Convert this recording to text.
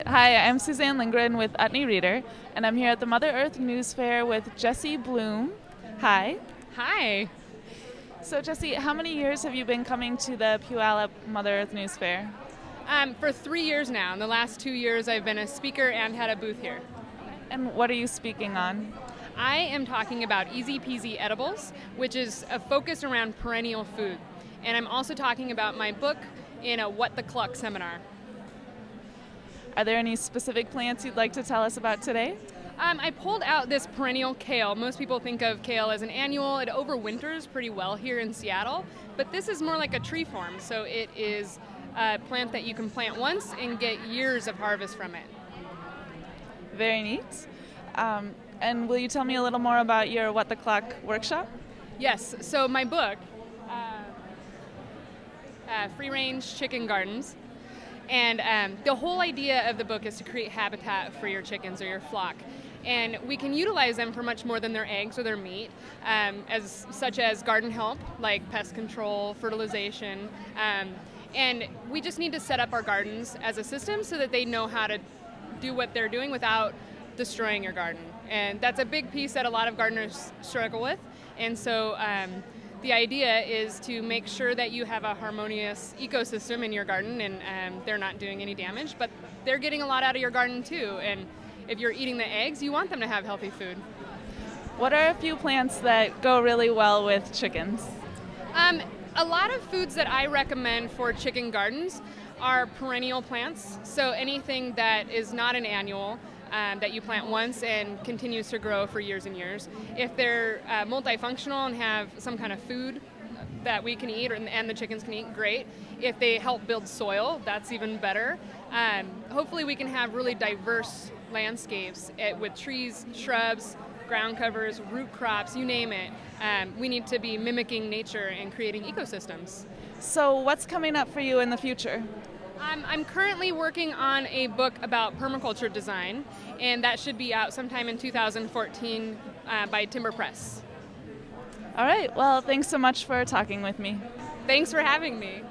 Hi, I'm Suzanne Lindgren with Utne Reader, and I'm here at the Mother Earth News Fair with Jessi Bloom. Hi. Hi. So Jessi, how many years have you been coming to the Puyallup Mother Earth News Fair? For 3 years now. In the last 2 years, I've been a speaker and had a booth here. And what are you speaking on? I am talking about Easy Peasy Edibles, which is a focus around perennial food. And I'm also talking about my book in a What the Cluck seminar. Are there any specific plants you'd like to tell us about today? I pulled out this perennial kale. Most people think of kale as an annual. It overwinters pretty well here in Seattle, but this is more like a tree form, so it is a plant that you can plant once and get years of harvest from it. Very neat. And will you tell me a little more about your What the Cluck workshop? Yes, so my book, Free Range Chicken Gardens, and the whole idea of the book is to create habitat for your chickens or your flock. And we can utilize them for much more than their eggs or their meat, such as garden help, like pest control, fertilization. And we just need to set up our gardens as a system so that they know how to do what they're doing without destroying your garden. And that's a big piece that a lot of gardeners struggle with. And so the idea is to make sure that you have a harmonious ecosystem in your garden and they're not doing any damage, but they're getting a lot out of your garden too. And if you're eating the eggs, you want them to have healthy food. What are a few plants that go really well with chickens? A lot of foods that I recommend for chicken gardens are perennial plants. So anything that is not an annual, that you plant once and continues to grow for years and years. If they're multifunctional and have some kind of food that we can eat and the chickens can eat, great. If they help build soil, that's even better. Hopefully we can have really diverse landscapes with trees, shrubs, ground covers, root crops, you name it. We need to be mimicking nature and creating ecosystems. So what's coming up for you in the future? I'm currently working on a book about permaculture design, and that should be out sometime in 2014 by Timber Press. All right, well, thanks so much for talking with me. Thanks for having me.